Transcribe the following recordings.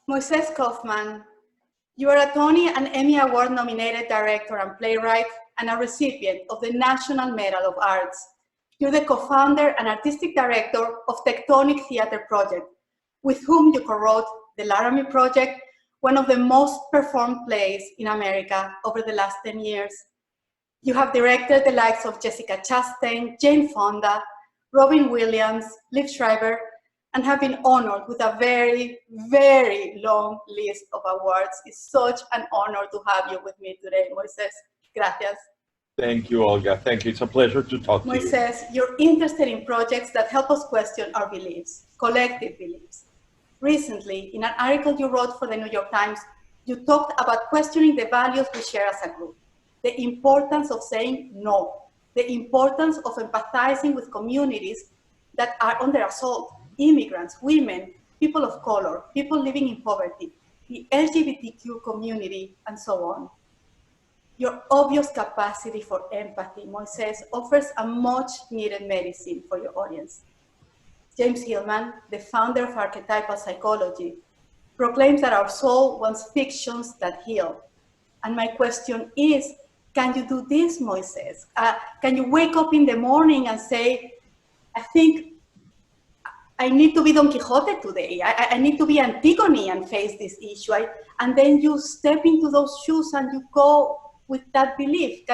Moisés Kaufman, you are a Tony and Emmy Award nominated director and playwright and a recipient of the National Medal of Arts. You're the co-founder and artistic director of Tectonic Theater Project, with whom you co-wrote The Laramie Project, one of the most performed plays in America over the last 10 years. You have directed the likes of Jessica Chastain, Jane Fonda, Robin Williams, Liv Schreiber, and have been honored with a very, very long list of awards. It's such an honor to have you with me today, Moisés. Gracias. Thank you, Olga. Thank you. It's a pleasure to talk to you. Moisés, you're interested in projects that help us question our beliefs, collective beliefs. Recently, in an article you wrote for the New York Times, you talked about questioning the values we share as a group, the importance of saying no, the importance of empathizing with communities that are under assault, immigrants, women, people of color, people living in poverty, the LGBTQ community, and so on. Your obvious capacity for empathy, Moisés, offers a much needed medicine for your audience. James Hillman, the founder of archetypal psychology, proclaims that our soul wants fictions that heal. And my question is, can you do this, Moisés? Can you wake up in the morning and say, I think I need to be Don Quixote today. I need to be Antigone and face this issue. And then you step into those shoes and you go with that belief.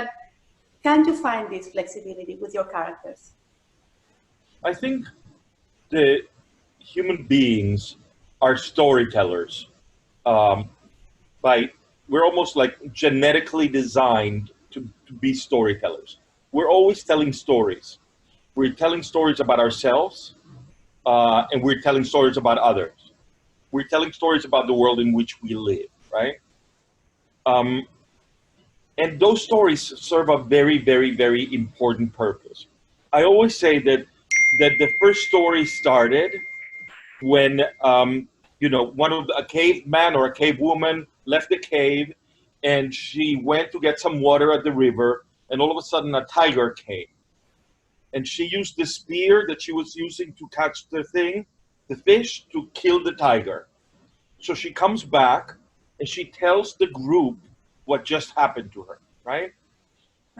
Can you find this flexibility with your characters? I think the human beings are storytellers. We're almost like genetically designed to be storytellers. We're always telling stories. We're telling stories about ourselves, and we're telling stories about others. We're telling stories about the world in which we live, right? And those stories serve a very, very, very important purpose. I always say that the first story started when a caveman or a cave woman left the cave, and she went to get some water at the river, and all of a sudden a tiger came. And she used the spear that she was using to catch the fish, to kill the tiger. So she comes back and she tells the group what just happened to her, right?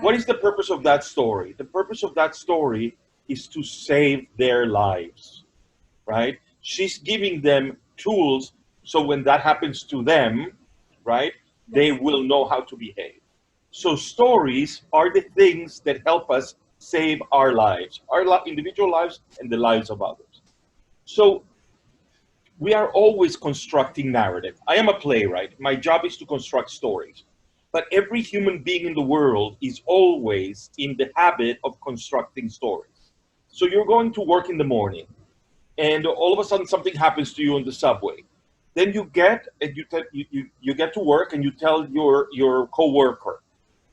What is the purpose of that story? The purpose of that story is to save their lives, right? She's giving them tools so when that happens to them, right, they will know how to behave. So stories are the things that help us save our lives, our individual lives and the lives of others. So we are always constructing narrative. I am a playwright. My job is to construct stories. But every human being in the world is always in the habit of constructing stories. So you're going to work in the morning, and all of a sudden something happens to you on the subway. Then you get to work and you tell your coworker.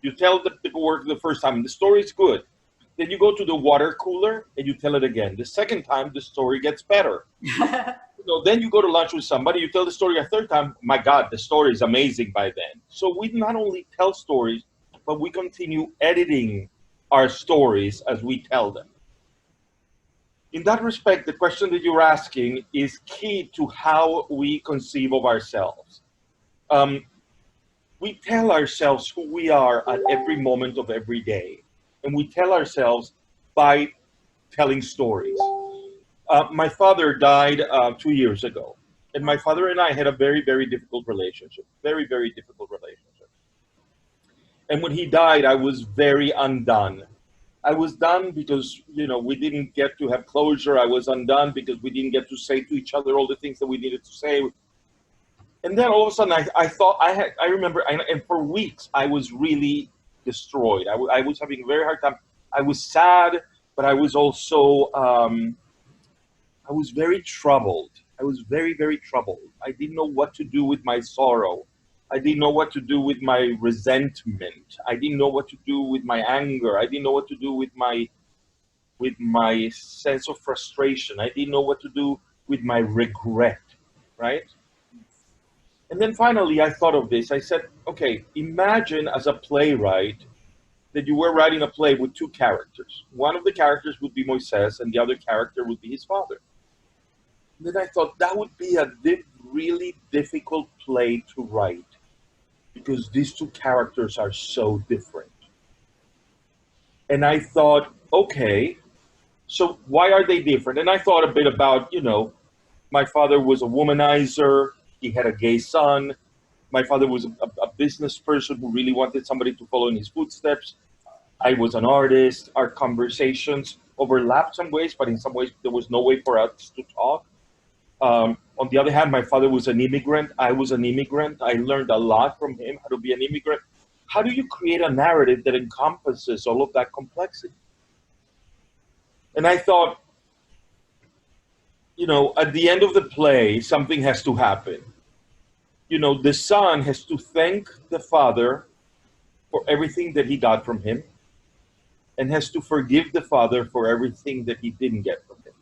You tell the coworker the first time, and the story is good. Then you go to the water cooler and you tell it again. The second time, the story gets better. Then you go to lunch with somebody, you tell the story a third time. My God, the story is amazing by then. So we not only tell stories, but we continue editing our stories as we tell them. In that respect, the question that you're asking is key to how we conceive of ourselves. We tell ourselves who we are at every moment of every day. And we tell ourselves by telling stories. My father died 2 years ago. And my father and I had a very, very difficult relationship. Very, very difficult relationship. And when he died, I was very undone. I was done because, we didn't get to have closure. I was undone because we didn't get to say to each other all the things that we needed to say. And then all of a sudden, I remember, and for weeks, I was really destroyed. I was having a very hard time. I was sad, but I was also, I was very troubled. I was very, very troubled. I didn't know what to do with my sorrow. I didn't know what to do with my resentment. I didn't know what to do with my anger. I didn't know what to do with my sense of frustration. I didn't know what to do with my regret, right? And then finally, I thought of this. I said, okay, imagine as a playwright that you were writing a play with two characters. One of the characters would be Moisés, and the other character would be his father. Then I thought that would be a really difficult play to write because these two characters are so different. And I thought, okay, so why are they different? And I thought a bit about, my father was a womanizer, he had a gay son. My father was a business person who really wanted somebody to follow in his footsteps. I was an artist. Our conversations overlapped some ways, but in some ways there was no way for us to talk. On the other hand, my father was an immigrant. I was an immigrant. I learned a lot from him how to be an immigrant. How do you create a narrative that encompasses all of that complexity? And I thought, at the end of the play, something has to happen. The son has to thank the father for everything that he got from him and has to forgive the father for everything that he didn't get from him.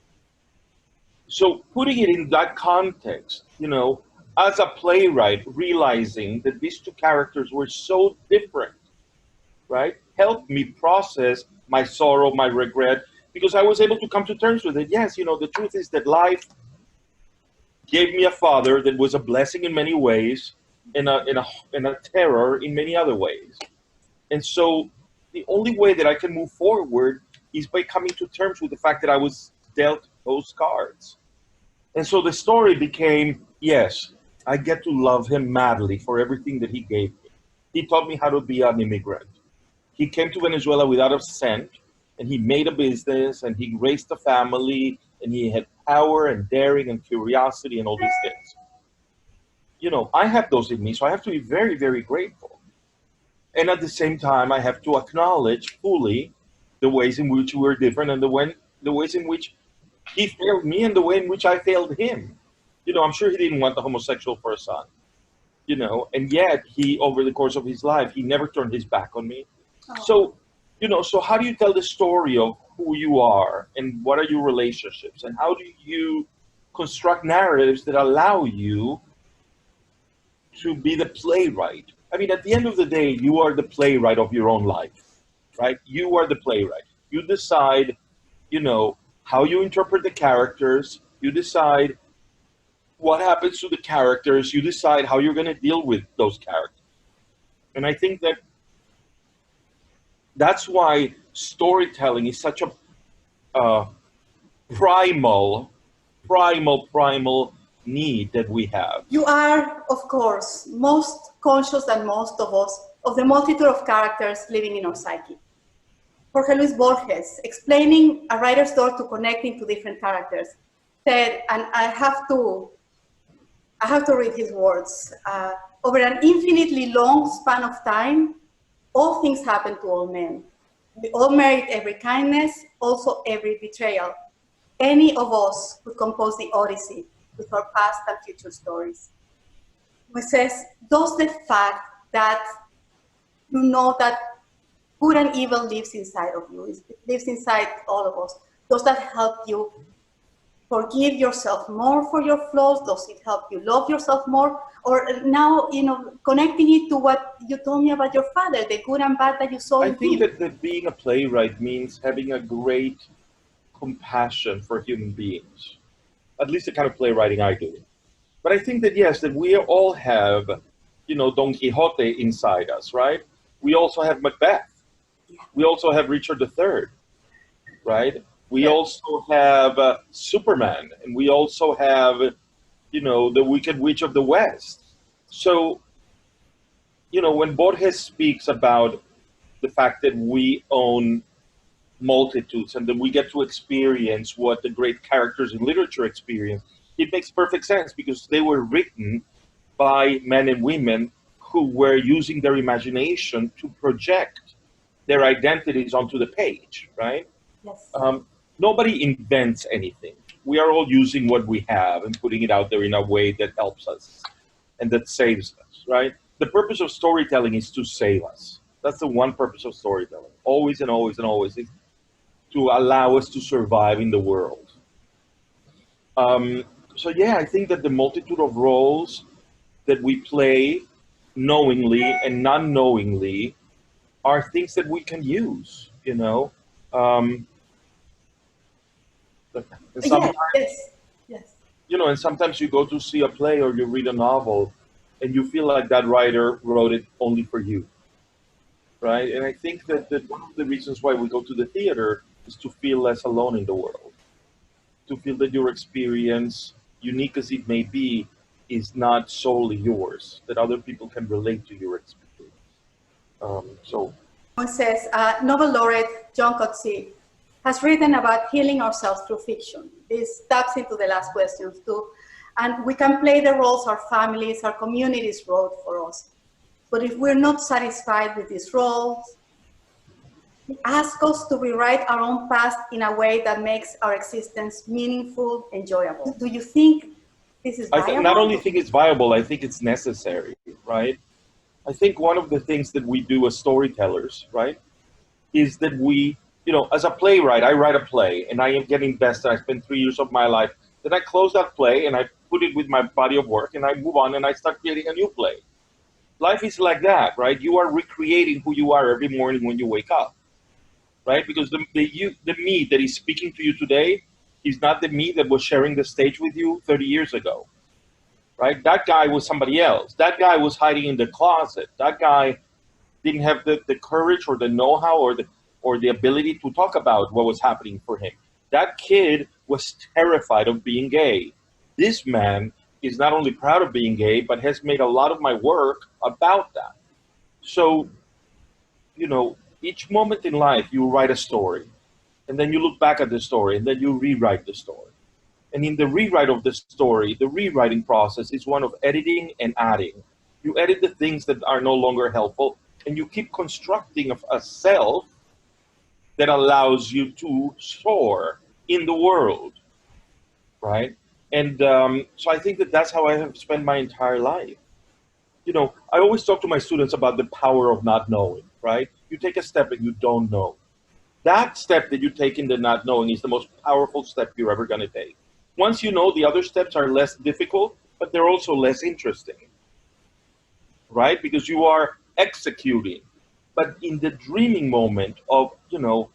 So putting it in that context, as a playwright, realizing that these two characters were so different, right, helped me process my sorrow, my regret, because I was able to come to terms with it. Yes, the truth is that life gave me a father that was a blessing in many ways and a terror in many other ways. And so the only way that I can move forward is by coming to terms with the fact that I was dealt those cards. And so the story became, yes, I get to love him madly for everything that he gave me. He taught me how to be an immigrant. He came to Venezuela without a cent, and he made a business, and he raised a family, and he had power and daring and curiosity and all these things. I have those in me, so I have to be very, very grateful. And at the same time, I have to acknowledge fully the ways in which we're different and the ways in which he failed me and the way in which I failed him. I'm sure he didn't want the homosexual for a son, and yet he, over the course of his life, he never turned his back on me. So, so how do you tell the story of who you are and what are your relationships and how do you construct narratives that allow you to be the playwright? I mean, at the end of the day, you are the playwright of your own life, right? You are the playwright. You decide, how you interpret the characters. You decide what happens to the characters. You decide how you're going to deal with those characters. And I think that that's why storytelling is such a primal need that we have. You are, of course, most conscious than most of us of the multitude of characters living in our psyche. Jorge Luis Borges, explaining a writer's door to connecting to different characters, said, and I have to read his words, over an infinitely long span of time, all things happen to all men. We all merit every kindness, also every betrayal. Any of us could compose the Odyssey with our past and future stories. Moisés, does the fact that you know that good and evil lives inside of you, it lives inside all of us, does that help you forgive yourself more for your flaws? Does it help you love yourself more? Or now, connecting it to what you told me about your father, the good and bad that you saw in him. I think that being a playwright means having a great compassion for human beings, at least the kind of playwriting I do. But I think that, yes, that we all have, Don Quixote inside us, right? We also have Macbeth. We also have Richard III, right? We also have Superman, and we also have, the Wicked Witch of the West. So, when Borges speaks about the fact that we own multitudes and that we get to experience what the great characters in literature experience, it makes perfect sense because they were written by men and women who were using their imagination to project their identities onto the page, right? Yes. Nobody invents anything. We are all using what we have and putting it out there in a way that helps us and that saves us, right? The purpose of storytelling is to save us. That's the one purpose of storytelling, always and always and always, is to allow us to survive in the world. So yeah, I think that the multitude of roles that we play knowingly and non-knowingly are things that we can use, Yes. you know, and sometimes you go to see a play or you read a novel and you feel like that writer wrote it only for you, right? And I think that one of the reasons why we go to the theater is to feel less alone in the world, to feel that your experience, unique as it may be, is not solely yours, that other people can relate to your experience. So Moisés, Nobel laureate John Coetzee has written about healing ourselves through fiction. This taps into the last questions too. And we can play the roles our families, our communities wrote for us. But if we're not satisfied with these roles, he asks us to rewrite our own past in a way that makes our existence meaningful, enjoyable. Do you think this is viable? I not only think it's viable, I think it's necessary, right? I think one of the things that we do as storytellers, right, is that we, you know, as a playwright, I write a play and I get invested. I spend 3 years of my life. Then I close that play and I put it with my body of work and I move on and I start creating a new play. Life is like that, right? You are recreating who you are every morning when you wake up, right? Because the me that is speaking to you today is not the me that was sharing the stage with you 30 years ago. Right? That guy was somebody else. That guy was hiding in the closet. That guy didn't have the courage or the know-how or the ability to talk about what was happening for him. That kid was terrified of being gay. This man is not only proud of being gay, but has made a lot of my work about that. So, you know, each moment in life you write a story, and then you look back at the story, and then you rewrite the story. And in the rewrite of the story, the rewriting process is one of editing and adding. You edit the things that are no longer helpful, and you keep constructing a self that allows you to soar in the world, right? And so I think that that's how I have spent my entire life. You know, I always talk to my students about the power of not knowing, right? You take a step and you don't know. That step that you take in the not knowing is the most powerful step you're ever going to take. Once you know, the other steps are less difficult, but they're also less interesting, right? Because you are executing. But in the dreaming moment of, you know,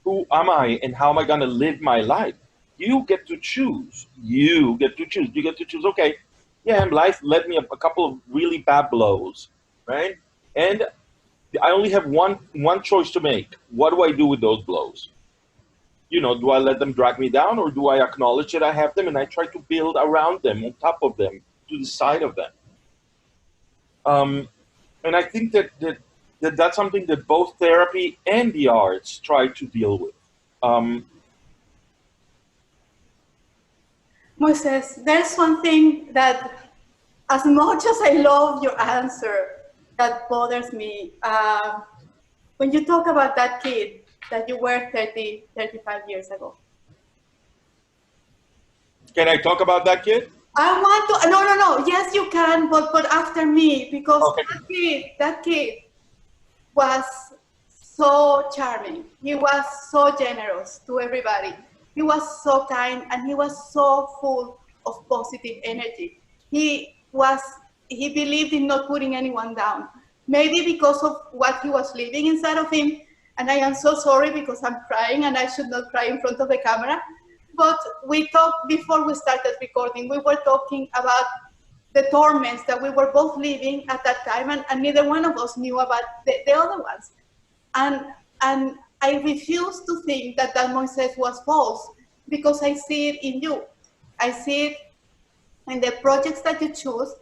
who am I and how am I going to live my life? You get to choose. You get to choose. You get to choose, okay, yeah, life led me a couple of really bad blows, right? And I only have one choice to make. What do I do with those blows? You know, do I let them drag me down, or do I acknowledge that I have them and I try to build around them, on top of them, to the side of them? And I think that's something that both therapy and the arts try to deal with. Moisés, there's one thing that, as much as I love your answer, that bothers me. When you talk about that kid that you were 30, 35 years ago. Can I talk about that kid? I want to, no. Yes, you can, but after me, because Okay. that kid was so charming. He was so generous to everybody. He was so kind, and he was so full of positive energy. He believed in not putting anyone down. Maybe because of what he was living inside of him. And I am so sorry because I'm crying and I should not cry in front of the camera. But we talked before we started recording, we were talking about the torments that we were both living at that time, and neither one of us knew about the other ones. And I refuse to think that Moisés was false, because I see it in you. I see it in the projects that you choose.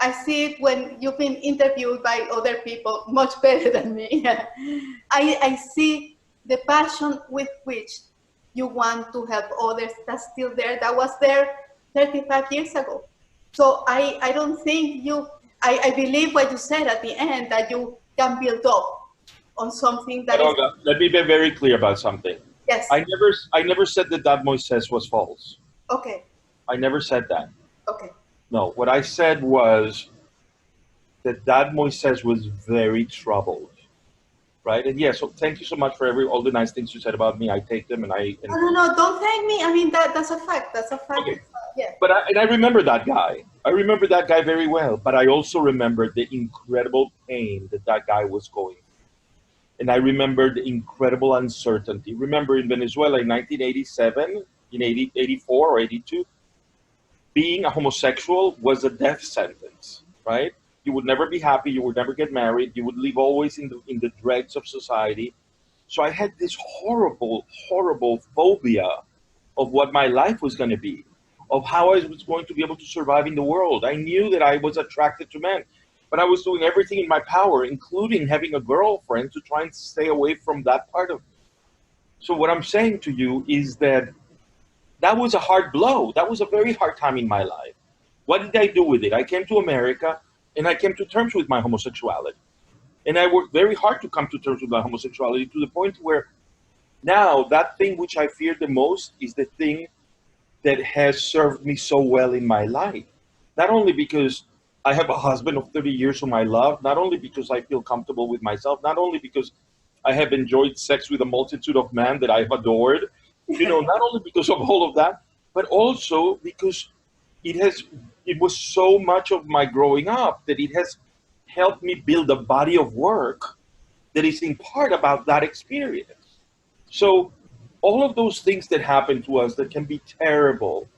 I see it when you've been interviewed by other people much better than me. I see the passion with which you want to help others that's still there, that was there 35 years ago. So I don't think I believe what you said at the end, that you can build up on something that Olga, let me be very clear about something. Yes. I never said that Moisés was false. Okay. I never said that. Okay. No, what I said was that Moisés was very troubled, right? And yeah, so thank you so much for all the nice things you said about me. I take them, and No, don't thank me. I mean, that's a fact. That's a fact. Okay. Yeah. But I remember that guy. I remember that guy very well. But I also remember the incredible pain that guy was going through. And I remember the incredible uncertainty. Remember in Venezuela in 1987, in 84 or 82, being a homosexual was a death sentence, right? You would never be happy. You would never get married. You would live always in the dregs of society. So I had this horrible, horrible phobia of what my life was going to be, of how I was going to be able to survive in the world. I knew that I was attracted to men, but I was doing everything in my power, including having a girlfriend, to try and stay away from that part of me. So what I'm saying to you is that that was a hard blow. That was a very hard time in my life. What did I do with it? I came to America and I came to terms with my homosexuality. And I worked very hard to come to terms with my homosexuality, to the point where now that thing which I fear the most is the thing that has served me so well in my life. Not only because I have a husband of 30 years whom I love, not only because I feel comfortable with myself, not only because I have enjoyed sex with a multitude of men that I've adored, not only because of all of that, but also because it was so much of my growing up that it has helped me build a body of work that is in part about that experience. So all of those things that happen to us that can be terrible,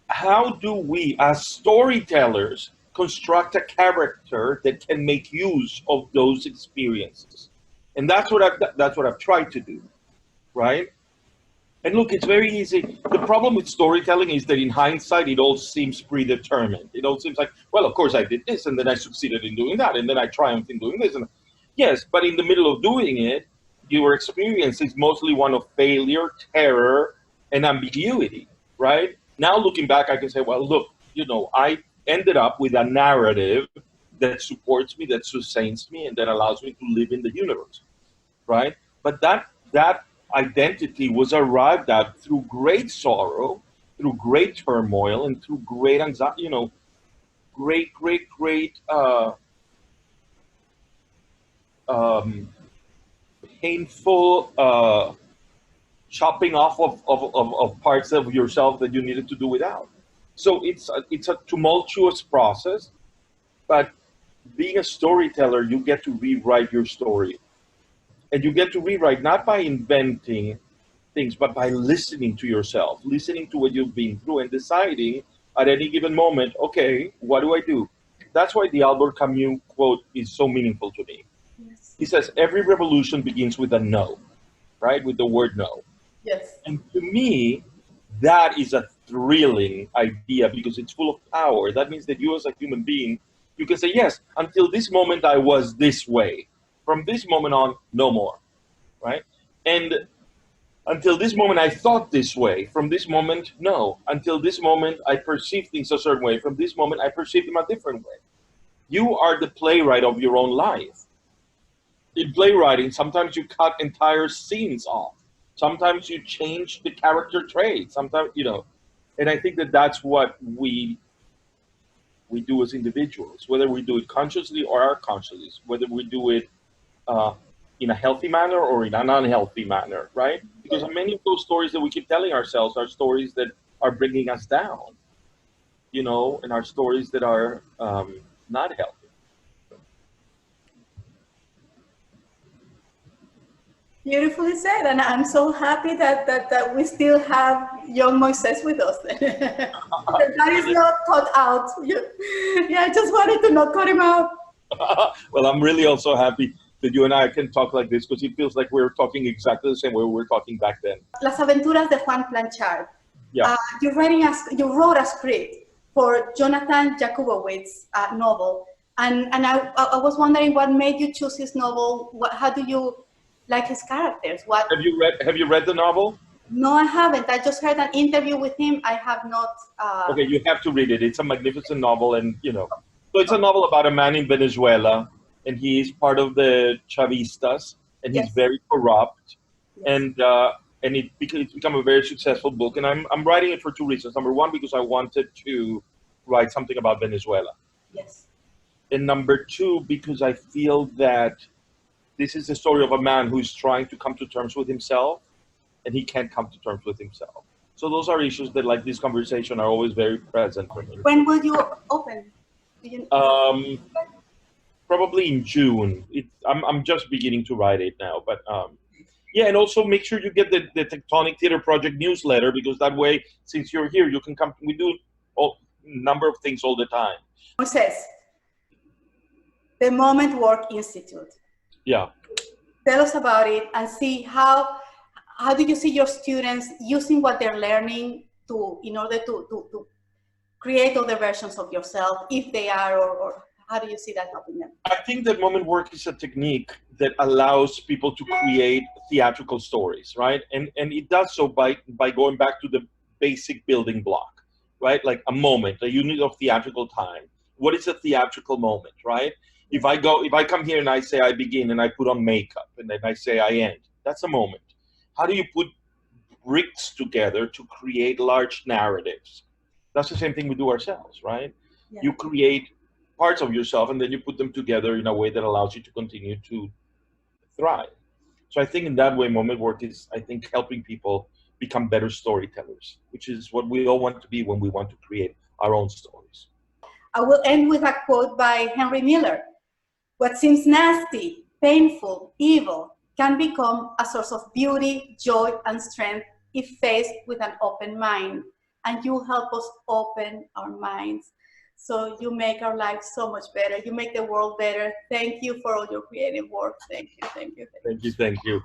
how do we as storytellers construct a character that can make use of those experiences? And that's what I've tried to do, right? And look, it's very easy. The problem with storytelling is that in hindsight, it all seems predetermined. It all seems like, well, of course I did this, and then I succeeded in doing that, and then I triumphed in doing this. And yes, but in the middle of doing it, your experience is mostly one of failure, terror, and ambiguity, right? Now looking back, I can say, well, look, I ended up with a narrative that supports me, that sustains me, and that allows me to live in the universe, right? But that identity was arrived at through great sorrow, through great turmoil, and through great anxiety, great painful chopping off of parts of yourself that you needed to do without. So it's a tumultuous process, but being a storyteller, you get to rewrite your story. And you get to rewrite not by inventing things, but by listening to yourself, listening to what you've been through, and deciding at any given moment, okay, what do I do? That's why the Albert Camus quote is so meaningful to me. Yes. He says, every revolution begins with a no, right? With the word no. Yes. And to me, that is a thrilling idea because it's full of power. That means that you as a human being, you can say, yes, until this moment I was this way. From this moment on, no more, right? And until this moment I thought this way. From this moment, no. Until this moment I perceived things a certain way. From this moment I perceive them a different way. You are the playwright of your own life. In playwriting, sometimes you cut entire scenes off. Sometimes you change the character traits. Sometimes, and I think that that's what we do as individuals, whether we do it consciously or unconsciously, whether we do it in a healthy manner or in an unhealthy manner, right? Because many of those stories that we keep telling ourselves are stories that are bringing us down, and are stories that are not healthy. Beautifully said, and I'm so happy that we still have young Moisés with us. That is not cut out. Yeah, I just wanted to not cut him out. Well, I'm really also happy that you and I can talk like this because it feels like we're talking exactly the same way we were talking back then. Las Aventuras de Juan Planchard. Yeah. You wrote a script for Jonathan Jakubowicz's novel, and I was wondering what made you choose his novel. How do you like his characters? What have you read the novel? No, I haven't. I just heard an interview with him. I have not. Okay, you have to read it. It's a magnificent novel, and so it's a novel about a man in Venezuela, and he is part of the Chavistas, and he's very corrupt, and it's become a very successful book. And I'm writing it for two reasons. Number one, because I wanted to write something about Venezuela. Yes. And number two, because I feel that this is the story of a man who's trying to come to terms with himself, and he can't come to terms with himself. So those are issues that, like this conversation, are always very present for me. When will you open? Probably in June. I'm just beginning to write it now, but Yeah, and also make sure you get the Tectonic Theater Project newsletter, because that way, since you're here, you can come. We do a number of things all the time. Moisés, the Moment Work Institute. Yeah. Tell us about it and see how do you see your students using what they're learning in order to create other versions of yourself, if they are, or how do you see that helping them? I think that moment work is a technique that allows people to create theatrical stories, right? And it does so by going back to the basic building block, right? Like a moment, a unit of theatrical time. What is a theatrical moment, right? If I come here and I say I begin and I put on makeup and then I say I end, that's a moment. How do you put bricks together to create large narratives? That's the same thing we do ourselves, right? Yeah. You create parts of yourself and then you put them together in a way that allows you to continue to thrive. So I think in that way, moment work is, I think, helping people become better storytellers, which is what we all want to be when we want to create our own stories. I will end with a quote by Henry Miller. What seems nasty, painful, evil can become a source of beauty, joy, and strength if faced with an open mind. And you help us open our minds. So you make our lives so much better. You make the world better. Thank you for all your creative work. Thank you, thank you. Thank you, thank you.